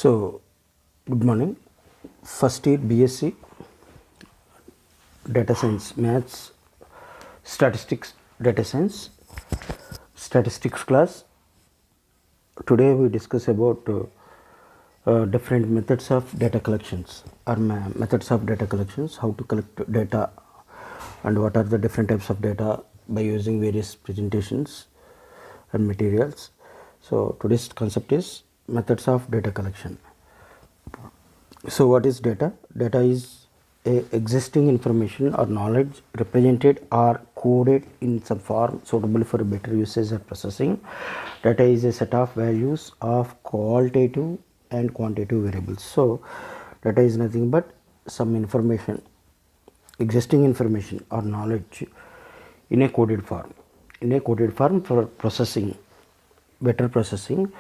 So, good morning. First year BSc Data Science, Maths, Statistics, Data Science, Statistics class. Today we discuss about different methods of data collections or methods of data collections, how to collect data and what are the different types of data by using various presentations and materials. So, today's concept is methods of data collection. So, what is data? Data is existing information or knowledge represented or coded in some form suitable for better usage or processing. Data is a set of values of qualitative and quantitative variables. So, data is nothing but some information, existing information or knowledge in a coded form, for processing, better processing.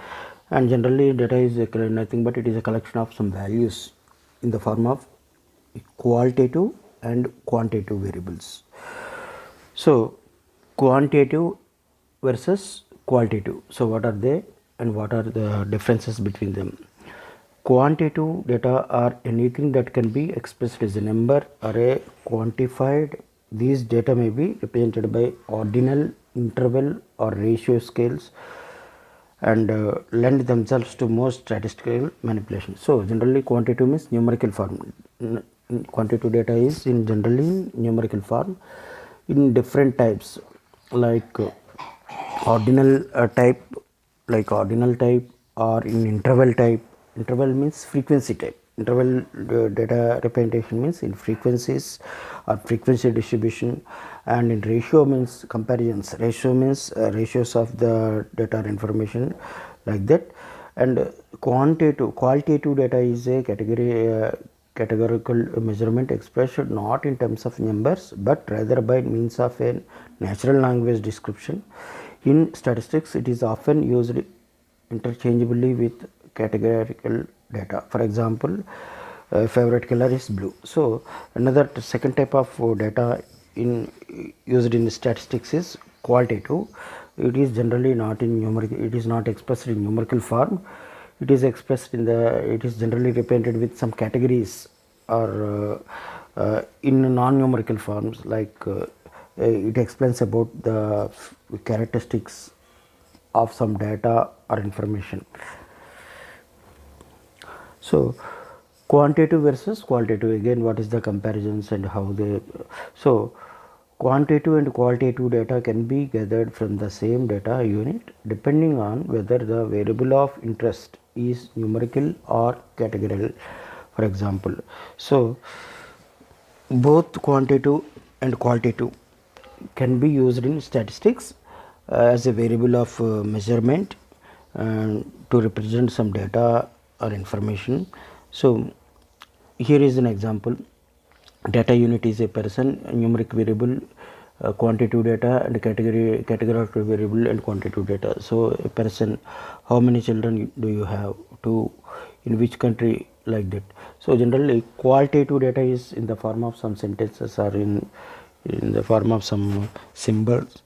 And generally data is nothing but it is a collection of some values in the form of qualitative and quantitative variables. So, quantitative versus qualitative. So, what are they and what are the differences between them? Quantitative data are anything that can be expressed as a number or a quantified. These data may be represented by ordinal, interval or ratio scales and lend themselves to most statistical manipulation. So, generally quantitative means numerical form. Quantitative data is in generally numerical form in different types like ordinal type, or in interval type. Interval means frequency type. Interval data representation means in frequencies or frequency distribution, and in ratio means comparisons. Ratio means ratios of the data or information, like that. And qualitative data is a categorical measurement expressed not in terms of numbers but rather by means of a natural language description. In statistics, it is often used interchangeably with categorical data. For example, favorite color is blue. So, another second type of data used in statistics is qualitative. It is generally not in numerical. It is not expressed in numerical form. It is expressed in the. It is generally represented with some categories or in non-numerical forms, like it explains about the characteristics of some data or information. So, quantitative versus qualitative, again what is the comparisons and how they. So, quantitative and qualitative data can be gathered from the same data unit depending on whether the variable of interest is numerical or categorical, for example. So, both quantitative and qualitative can be used in statistics as a variable of measurement to represent some data or information. So, here is an example. Data unit is a person, numeric variable, quantitative data, and categorical variable and quantitative data. So, a person, how many children do you have, to in which country, like that. So, generally qualitative data is in the form of some sentences or in the form of some symbols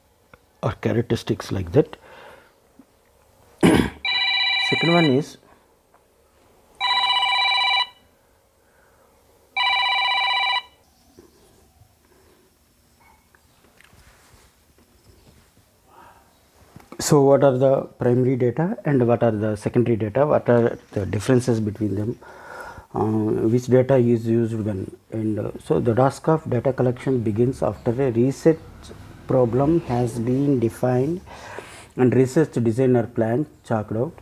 or characteristics, like that. Second one is so what are the primary data and what are the secondary data, what are the differences between them, which data is used when, and so the task of data collection begins after a research problem has been defined and research design or plan chalked out.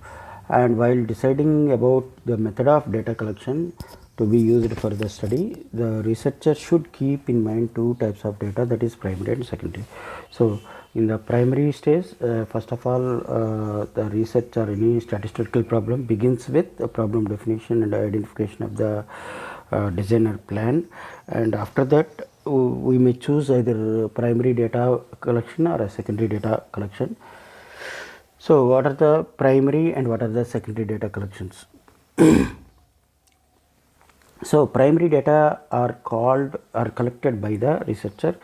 And while deciding about the method of data collection to be used for the study, the researcher should keep in mind two types of data, that is primary and secondary. So, in the primary stage, first of all, the research or any statistical problem begins with a problem definition and identification of the designer plan, and after that we may choose either primary data collection or a secondary data collection. So, what are the primary and what are the secondary data collections? So, primary data are collected by the researcher,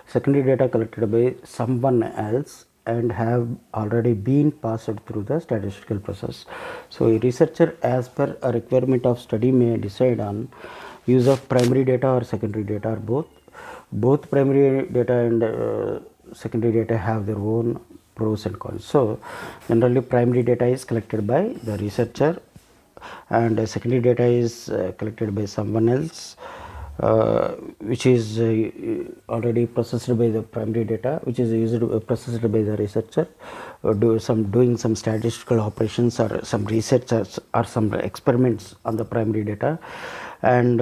secondary data collected by someone else and have already been passed through the statistical process. So a researcher, as per a requirement of study, may decide on use of primary data or secondary data or both. Both primary data and secondary data have their own pros and cons. So generally primary data is collected by the researcher and secondary data is collected by someone else, which is already processed by the primary data, which is used processed by the researcher, doing some statistical operations or some research or some experiments on the primary data, and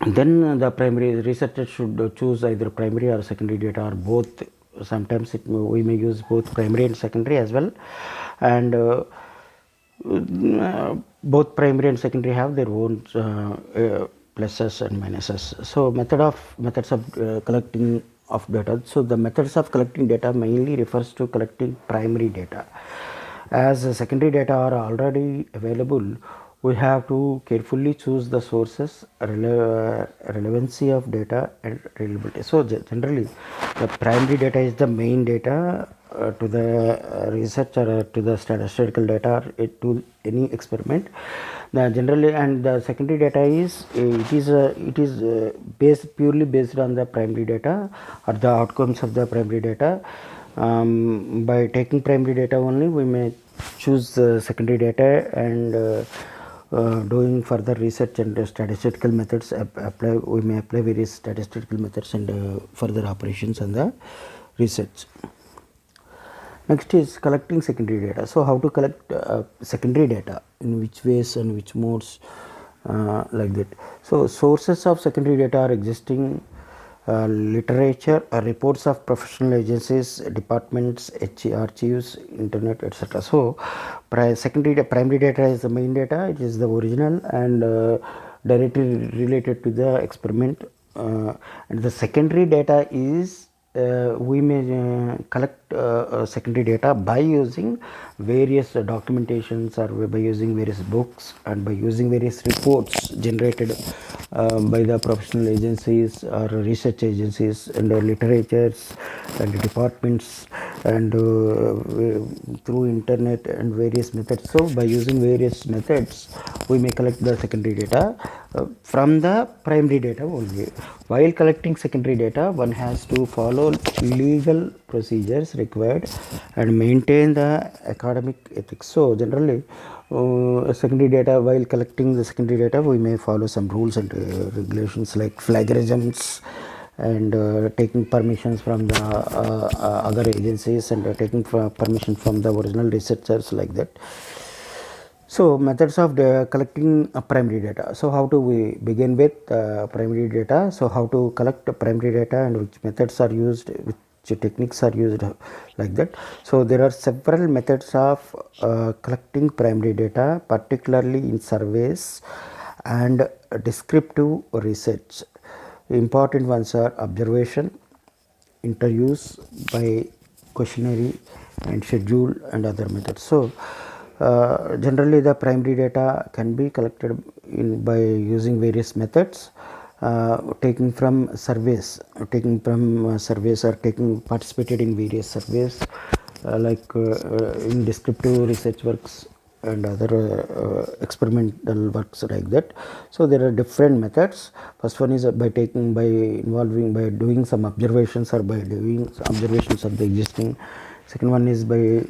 then the primary researcher should choose either primary or secondary data or both. Sometimes we may use both primary and secondary as well, and both primary and secondary have their own pluses and minuses. So methods of collecting of data. So the methods of collecting data mainly refers to collecting primary data. As secondary data are already available, we have to carefully choose the sources, relevancy of data and reliability. So generally the primary data is the main data to the research or to the statistical data or to any experiment. Generally, and the secondary data is based purely based on the primary data or the outcomes of the primary data. By taking primary data only, we may choose the secondary data and doing further research and statistical methods. We may apply various statistical methods and further operations on the research. Next is collecting secondary data. So how to collect secondary data, in which ways and which modes, like that. So sources of secondary data are existing literature, reports of professional agencies, departments, archives, internet, etc. So primary data is the main data, it is the original and directly related to the experiment, and the secondary data is we may collect secondary data by using various documentations or by using various books and by using various reports generated by the professional agencies or research agencies and literatures and departments and through internet and various methods. So by using various methods we may collect the secondary data from the primary data only. While collecting secondary data, one has to follow legal procedures required and maintain the academic ethics. So generally secondary data, while collecting the secondary data, we may follow some rules and regulations like plagiarisms and taking permissions from the other agencies and taking permission from the original researchers, like that. So methods of collecting primary data. So how do we begin with primary data? So how to collect primary data and which methods are used, which techniques are used, like that. So there are several methods of collecting primary data, particularly in surveys and descriptive research. Important ones are observation, interviews by questionnaire and schedule and other methods. So generally the primary data can be collected by using various methods, taking from surveys, or participated in various surveys in descriptive research works and other experimental works, like that. So there are different methods. First one is by doing some observations or by doing observations of the existing. Second one is by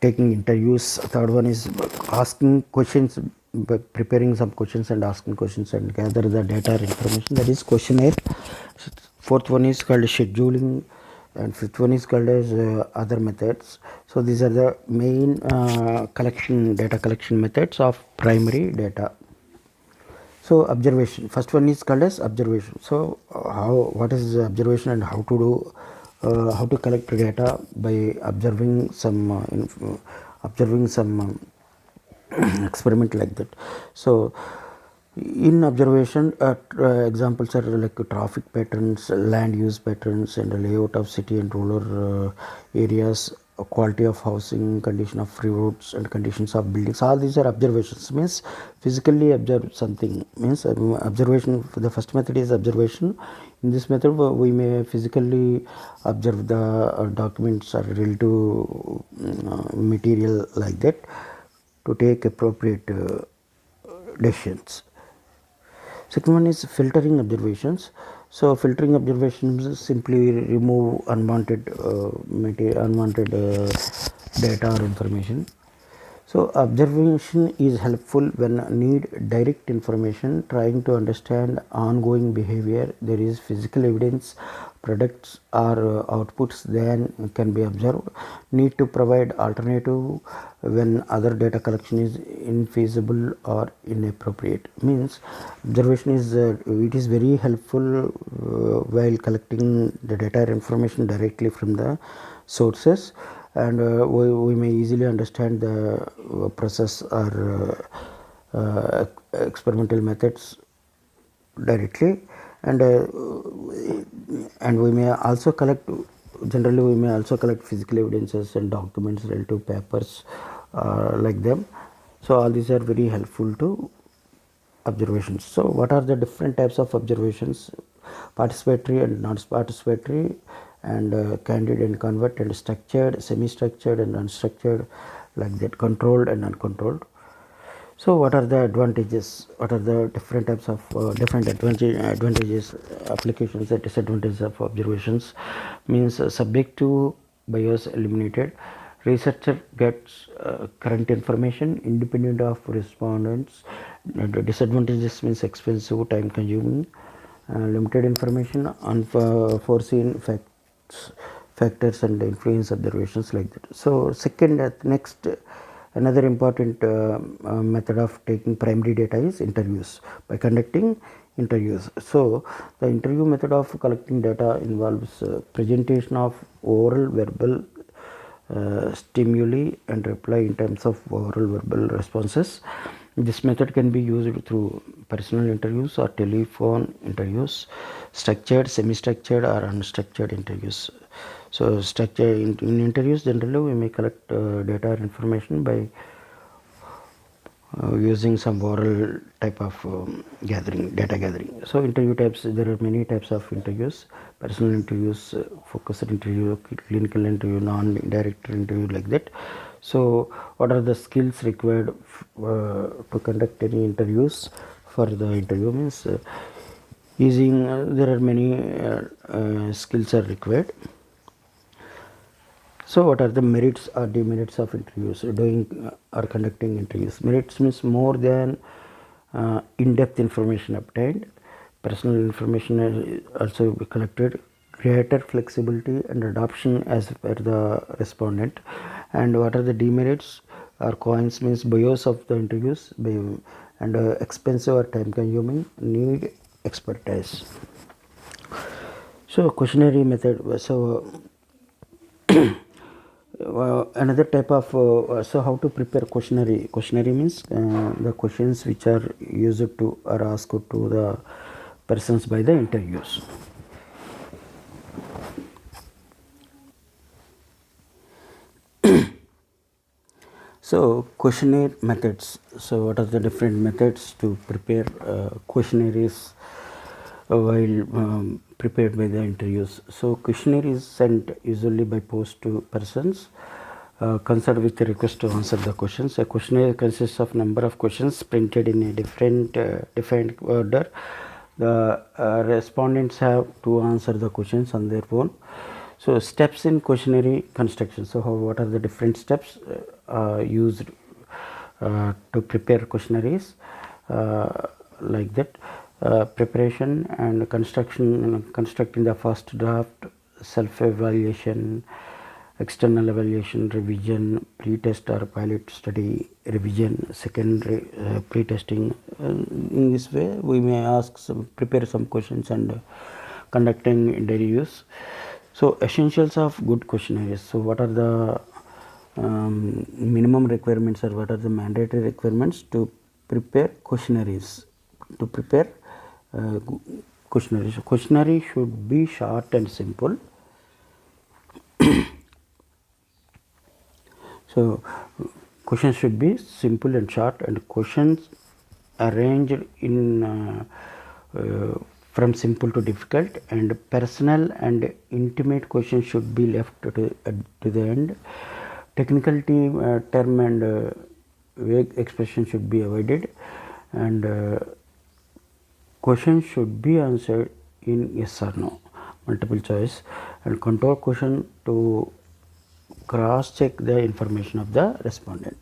taking interviews. Third one is asking questions, by preparing some questions and asking questions and gather the data or information, that is questionnaire. Fourth one is called scheduling and fifth one is called as other methods. So these are the main data collection methods of primary data. So observation, first one is called as observation. So what is observation and how to do how to collect data by observing some experiment, like that. So in observation examples are like traffic patterns, land use patterns and layout of city and rural areas, quality of housing, condition of roads, and conditions of buildings. All these are observations. Means physically observe something. Means observation. The first method is observation. In this method, we may physically observe the documents or relative material like that to take appropriate decisions. Second one is filtering observations. So filtering observations simply remove unwanted unwanted data or information. So observation is helpful when need direct information, trying to understand ongoing behavior. There is physical evidence, products or outputs then can be observed. Need to provide alternative when other data collection is infeasible or inappropriate. Means observation is it is very helpful while collecting the data or information directly from the sources, and we may easily understand the process or experimental methods directly, and we may also collect, generally we may also collect physical evidences and documents, relative papers like them. So all these are very helpful to observations. So what are the different types of observations? Participatory and non-participatory, and candid and convert, and structured, semi-structured and unstructured, like that, controlled and uncontrolled. So what are the advantages? What are the different types of different advantages, applications and disadvantages of observations? Means subjective bias eliminated. Researcher gets current information independent of respondents. The disadvantages means expensive, time consuming, limited information, unforeseen factors and influence observations, like that. So second, next, another important method of taking primary data is interviews, by conducting interviews. So the interview method of collecting data involves presentation of oral, verbal stimuli and reply in terms of oral, verbal responses. This method can be used through personal interviews or telephone interviews, structured, semi-structured or unstructured interviews. So structure in interviews, generally we may collect data or information by using some oral type of data gathering. So interview types, there are many types of interviews: personal interviews, focused interview, clinical interview, non-direct interview, like that. So what are the skills required to conduct any interviews? For the interview means using there are many skills are required. So what are the merits or demerits of interviews, doing or conducting interviews? Merits means more than in-depth information obtained, personal information is also be collected, greater flexibility and adoption as per the respondent. And what are the demerits or cons means bias of the interviews, and expensive or time consuming, need expertise. So questionnaire method. So another type of so how to prepare questionnaire means the questions which are used to or asked to the persons by the interviews. So questionnaire methods. So what are the different methods to prepare questionnaires while prepared by the interviews? So questionnaire is sent usually by post to persons concerned with the request to answer the questions. A questionnaire consists of number of questions printed in a different defined order. The respondents have to answer the questions on their own. So steps in questionnaire construction. So what are the different steps used to prepare questionnaires, like that? Preparation and constructing the first draft, self-evaluation, external evaluation, revision, pre-test or pilot study, revision, secondary pre-testing. In this way, we may prepare some questions and conducting interviews. So essentials of good questionnaires. So what are the minimum requirements or what are the mandatory requirements to prepare questionnaires? To prepare questionnaires. Questionnaire should be short and simple. So questions should be simple and short, and questions arranged in from simple to difficult, and personal and intimate questions should be left to the end. Technical term and vague expression should be avoided, and questions should be answered in yes or no, multiple choice, and control question to cross check the information of the respondent.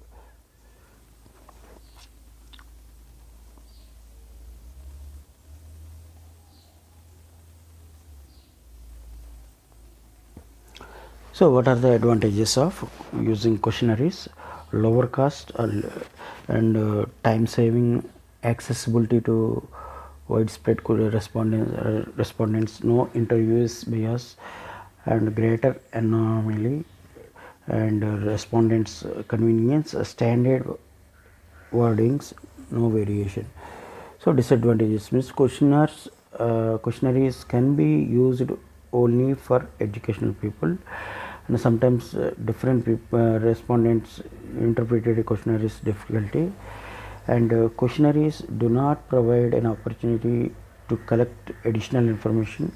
So what are the advantages of using questionnaires? Lower cost and time saving, accessibility to widespread respondents, no interviews bias, and greater anomaly, and respondents convenience, standard wordings, no variation. So disadvantages means questionnaires can be used only for educational people, and sometimes different respondents interpreted a questionnaires difficulty, and questionnaires do not provide an opportunity to collect additional information.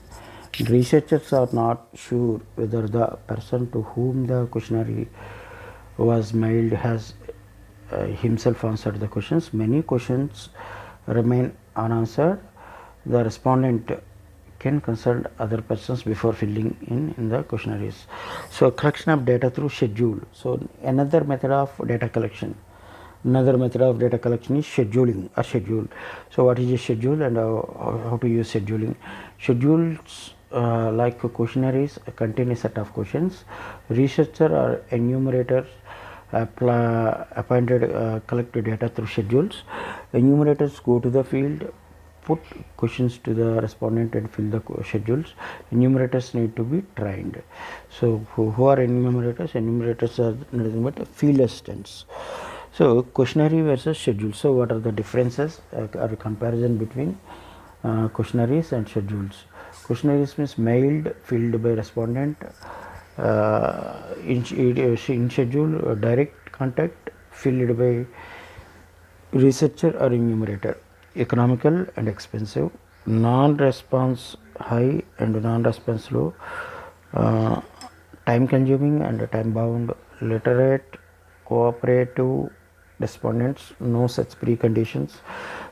Researchers are not sure whether the person to whom the questionnaire was mailed has himself answered the questions. Many questions remain unanswered. The respondent can consult other persons before filling in the questionnaires. So collection of data through schedule. So another method of data collection. Another method of data collection is scheduling, a schedule. So what is a schedule, and how to use scheduling? Schedules like questionnaires contain a set of questions. Researcher or enumerators appointed collect data through schedules. Enumerators go to the field, put questions to the respondent and fill the schedules. Enumerators need to be trained. So who are enumerators? Enumerators are nothing but field assistants. So questionnaire versus schedule. So what are the differences or comparison between questionnaires and schedules? Questionnaires means mailed, filled by respondent. In schedule, direct contact, filled by researcher or enumerator. Economical and expensive, non-response high and non-response low, uh, time consuming and time bound, literate, cooperative respondents, no such preconditions.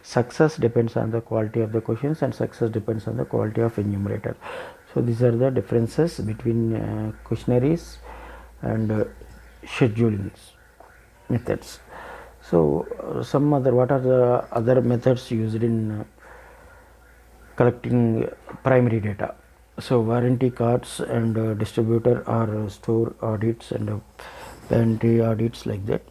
Success depends on the quality of the questions, and success depends on the quality of enumerator. So these are the differences between questionnaires and scheduling methods. So some other, what are the other methods used in collecting primary data? So warranty cards and distributor or store audits and pantry audits, like that.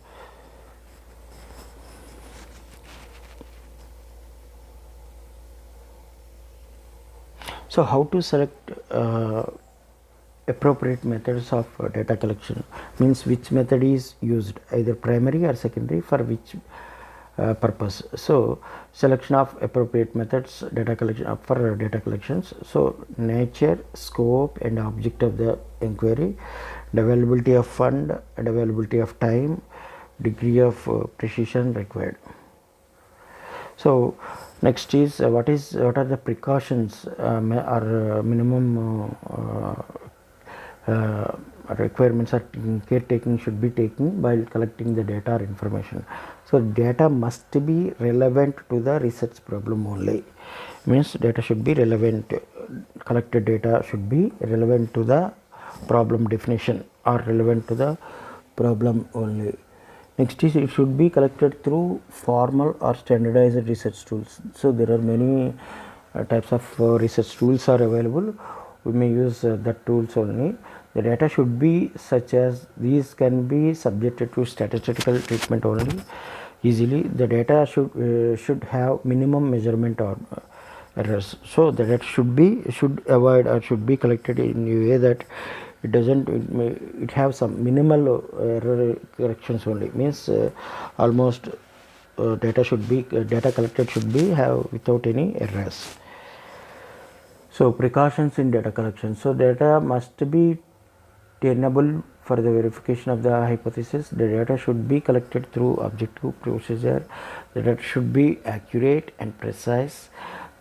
So how to select appropriate methods of data collection means which method is used, either primary or secondary, for which purpose. So selection of appropriate methods data collection for data collections. So nature, scope and object of the inquiry, the availability of fund and availability of time, degree of precision required. So next is what are the precautions or minimum requirements or caretaking should be taken while collecting the data or information. So data must be relevant to the research problem only. Means data should be relevant, collected data should be relevant to the problem definition or relevant to the problem only. Next is it should be collected through formal or standardized research tools. So there are many types of research tools are available. We may use that tools only. The data should be such as these can be subjected to statistical treatment only easily. The data should have minimum measurement or errors. So the data should avoid or should be collected in a way that it doesn't it have some minimal error corrections only. Means almost data collected should be have without any errors. So precautions in data collection. So data must be tenable for the verification of the hypothesis, the data should be collected through objective procedure. The data should be accurate and precise.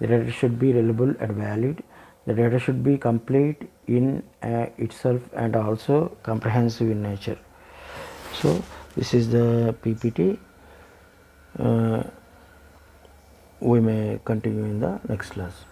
The data should be reliable and valid. The data should be complete in itself and also comprehensive in nature. So this is the PPT. We may continue in the next class.